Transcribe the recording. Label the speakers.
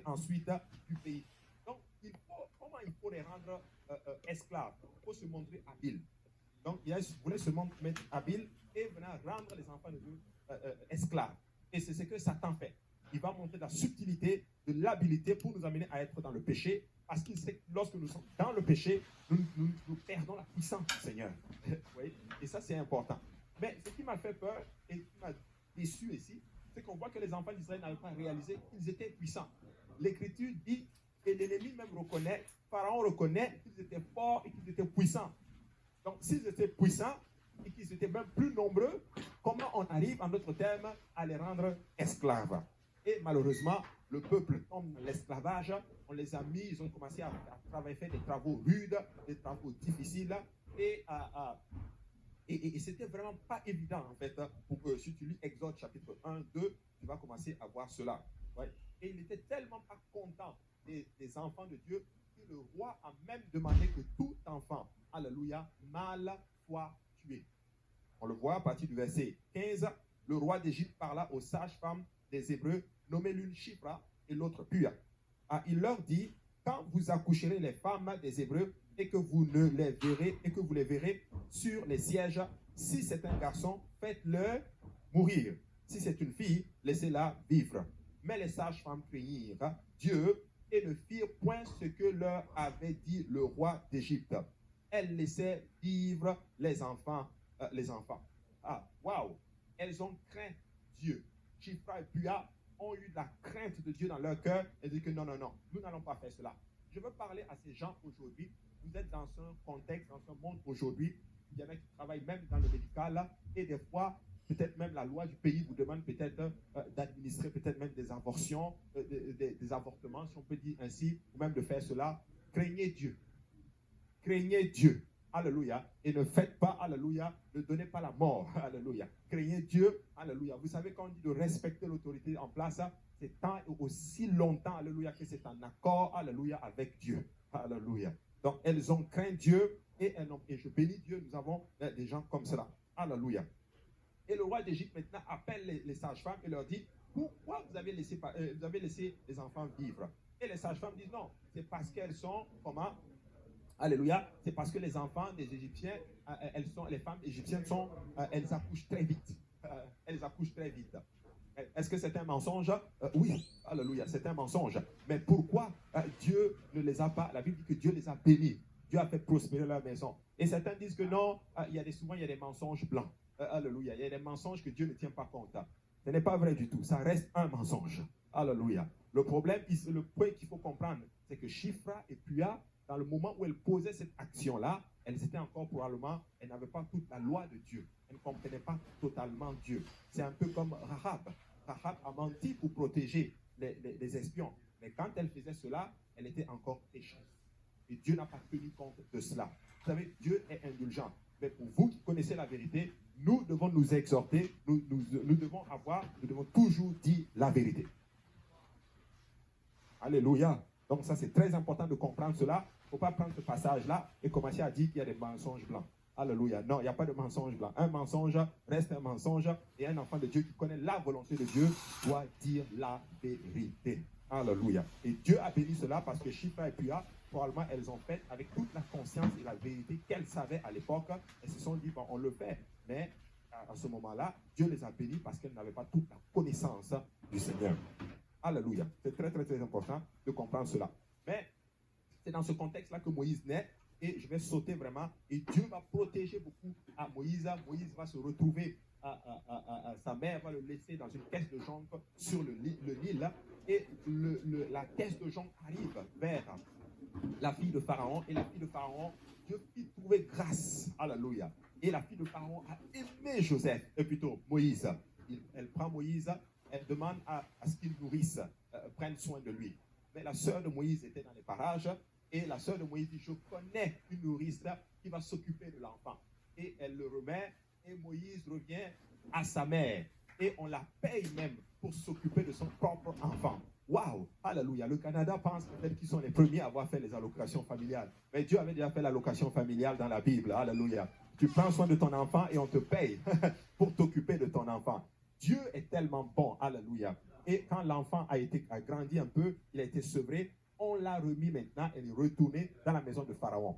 Speaker 1: ensuite du pays. Donc, comment il faut les rendre esclaves? Il faut se montrer habile. Donc, il voulait se mettre habile et venir rendre les enfants de Dieu esclaves. Et c'est ce que Satan fait. Il va montrer de la subtilité, de l'habilité pour nous amener à être dans le péché. Parce qu'il sait que lorsque nous sommes dans le péché, nous perdons la puissance du Seigneur. Oui? Et ça, c'est important. Mais ce qui m'a fait peur et qui m'a déçu ici, c'est qu'on voit que les enfants d'Israël n'avaient pas réalisé qu'ils étaient puissants. L'Écriture dit, et l'ennemi même reconnaît, Pharaon reconnaît qu'ils étaient forts et qu'ils étaient puissants. Donc, s'ils étaient puissants et qu'ils étaient même plus nombreux, comment on arrive, en d'autres termes, à les rendre esclaves? Et malheureusement, le peuple tombe dans l'esclavage. On les a mis, ils ont commencé à travailler, faire des travaux rudes, des travaux difficiles. Et c'était vraiment pas évident, en fait, pour que si tu lis Exode chapitre 1, 2, tu vas commencer à voir cela. Ouais. Et il n'était tellement pas content des enfants de Dieu que le roi a même demandé que tout enfant, alléluia, mâle soit tué. On le voit à partir du verset 15. Le roi d'Égypte parla aux sages-femmes des Hébreux, nommées l'une Shipra et l'autre Pua. Il leur dit, quand vous accoucherez les femmes des Hébreux et que vous ne les verrez et que vous les verrez sur les sièges, si c'est un garçon, faites-le mourir. Si c'est une fille, laissez-la vivre. Mais les sages-femmes craignirent Dieu et ne firent point ce que leur avait dit le roi d'Égypte. Elles laissaient vivre les enfants. Waouh! Elles ont craint Dieu. Shipra et Pua ont eu de la crainte de Dieu dans leur cœur et dit que non, nous n'allons pas faire cela. Je veux parler à ces gens aujourd'hui. Vous êtes dans un contexte, dans un monde aujourd'hui, il y en a qui travaillent même dans le médical et des fois, peut-être même la loi du pays vous demande peut-être d'administrer peut-être même des avortions, des avortements, si on peut dire ainsi, ou même de faire cela. Craignez Dieu. Craignez Dieu. Alléluia. Et ne faites pas, alléluia, ne donnez pas la mort. Alléluia. Craignez Dieu. Alléluia. Vous savez, quand on dit de respecter l'autorité en place, c'est tant et aussi longtemps, alléluia, que c'est en accord, alléluia, avec Dieu. Alléluia. Donc, elles ont craint Dieu et je bénis Dieu, nous avons des gens comme cela. Alléluia. Et le roi d'Égypte maintenant appelle les sages-femmes et leur dit, pourquoi vous avez laissé les enfants vivre? Et les sages-femmes disent non, c'est parce qu'elles sont, comment? Alléluia, c'est parce que les enfants des Égyptiens, les femmes égyptiennes elles accouchent très vite. Elles accouchent très vite. Est-ce que c'est un mensonge? Oui, alléluia, c'est un mensonge. Mais pourquoi Dieu ne les a pas? La Bible dit que Dieu les a bénis. Dieu a fait prospérer leur maison. Et certains disent que non, souvent il y a des mensonges blancs. Alléluia, il y a des mensonges que Dieu ne tient pas compte. Ce n'est pas vrai du tout, ça reste un mensonge. Alléluia. Le problème, le point qu'il faut comprendre, c'est que Shipra et Pua, dans le moment où elles posaient cette action-là, elles étaient encore probablement, elles n'avaient pas toute la loi de Dieu. Elles ne comprenaient pas totalement Dieu. C'est un peu comme Rahab. Rahab a menti pour protéger les espions. Mais quand elle faisait cela, elle était encore pécheresse. Et Dieu n'a pas tenu compte de cela. Vous savez, Dieu est indulgent. Mais pour vous qui connaissez la vérité, nous devons nous exhorter, nous devons toujours dire la vérité. Alléluia. Donc ça, c'est très important de comprendre cela. Il ne faut pas prendre ce passage-là et commencer à dire qu'il y a des mensonges blancs. Alléluia. Non, il n'y a pas de mensonge blanc. Un mensonge reste un mensonge et un enfant de Dieu qui connaît la volonté de Dieu doit dire la vérité. Alléluia. Et Dieu a béni cela parce que Shipra et Pua, probablement, elles ont fait avec toute la conscience et la vérité qu'elles savaient à l'époque. Elles se sont dit, bon, on le fait. Mais à ce moment-là, Dieu les a bénis parce qu'elles n'avaient pas toute la connaissance du Seigneur. Alléluia. C'est très, très, très important de comprendre cela. Mais c'est dans ce contexte-là que Moïse naît. Et je vais sauter vraiment. Et Dieu va protéger beaucoup à Moïse. Moïse va se retrouver sa mère va le laisser dans une caisse de jonc sur le Nil. Et la caisse de jonc arrive vers la fille de Pharaon. Et la fille de Pharaon, Dieu fit trouver grâce. Alléluia. Et la fille de Pharaon a aimé Joseph. Et plutôt Moïse. Elle prend Moïse. Elle demande à ce qu'il nourrisse, prenne soin de lui. Mais la sœur de Moïse était dans les parages. Et la sœur de Moïse dit, je connais une nourrice qui va s'occuper de l'enfant. Et elle le remet. Et Moïse revient à sa mère. Et on la paye même pour s'occuper de son propre enfant. Waouh! Alléluia! Le Canada pense peut-être qu'ils sont les premiers à avoir fait les allocations familiales. Mais Dieu avait déjà fait l'allocation familiale dans la Bible. Alléluia! Tu prends soin de ton enfant et on te paye pour t'occuper de ton enfant. Dieu est tellement bon. Alléluia! Et quand l'enfant a grandi un peu, il a été sevré, on l'a remis maintenant, elle est retournée dans la maison de Pharaon.